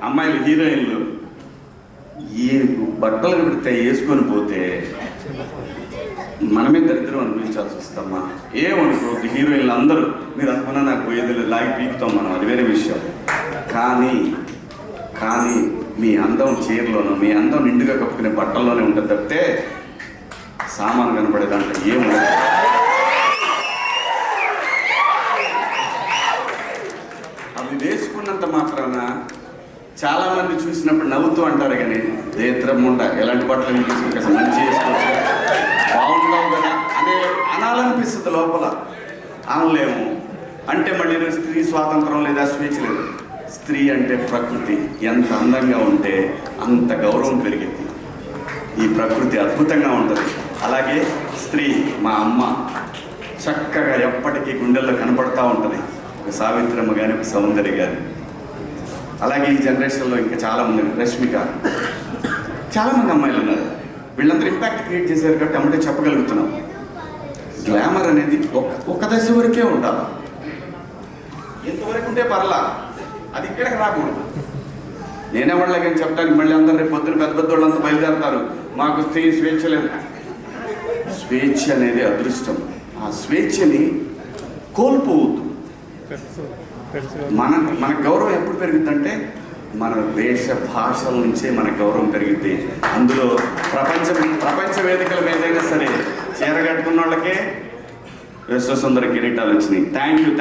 అమ్మాయిలు హీరోయిన్లు ఈ బట్టలు పెడితే వేసుకొని పోతే మనమే దరిద్రం అనిపించాల్సి వస్తామా. ఏమనుకోవద్దు, హీరోయిన్లు అందరూ మీరు అనుకున్నా నాకు పోయేది లాగి పీకుతాం మనం, అది వేరే విషయం. కానీ కానీ మీ అందం చీరలోనూ, మీ అందం నిండుగా కప్పుకునే బట్టల్లోనే ఉంటుంది తప్పితే సామాను కనపడే దాంట్లో ఏముండదు. అవి వేసుకున్నంత మాత్రాన చాలా మంది చూసినప్పుడు నవ్వుతూ అంటారు, కానీ దేత్రం ఉండ ఎలాంటి బట్టలు తీసుకుని అసలు మంచి వేసుకోవచ్చు, బాగుంటావు కదా అనాలనిపిస్తుంది లోపల. అనలేము అంటే మళ్ళీ స్త్రీ స్వాతంత్రం లేదా స్వేచ్ఛ లేదు. స్త్రీ అంటే ప్రకృతి, ఎంత అందంగా ఉంటే అంత గౌరవం పెరిగింది. ఈ ప్రకృతి అద్భుతంగా ఉంటుంది. అలాగే స్త్రీ మా అమ్మ చక్కగా ఎప్పటికీ గుండెల్లో కనపడతా ఉంటుంది, ఒక సావిత్రమ్మ కానీ ఒక సౌందర్య కానీ. అలాగే ఈ జనరేషన్లో ఇంకా చాలామంది, రష్మిక, చాలామంది అమ్మాయిలు ఉన్నారు. వీళ్ళందరూ ఇంపాక్ట్ క్రియేట్ చేశారు కాబట్టి అమ్మటే చెప్పగలుగుతున్నాం. గ్లామర్ అనేది ఒక దశ వరకే ఉండాలి, ఎంతవరకు ఉంటే పర్లా, అది ఇక్కడికి రాకూడదు. నేనే వాళ్ళకి చెప్పడానికి మళ్ళీ అందరూ రేపు పొద్దున పెద్ద పెద్ద వాళ్ళంతా బయలుదేరుతారు, మాకు స్త్రీ స్వేచ్ఛ లేదు. స్వేచ్ఛ అనేది అదృష్టం. ఆ స్వేచ్ఛని కోల్పోవద్దు. మన గౌరవం ఎప్పుడు పెరుగుతుందంటే మన దేశ భాషల నుంచే మన గౌరవం పెరిగింది. అందులో ప్రపంచ వేదికల మీదైనా సరే చీర కట్టుకున్న వాళ్ళకే విశ్వసుందర కిరీటాలు వచ్చినాయి. Thank you.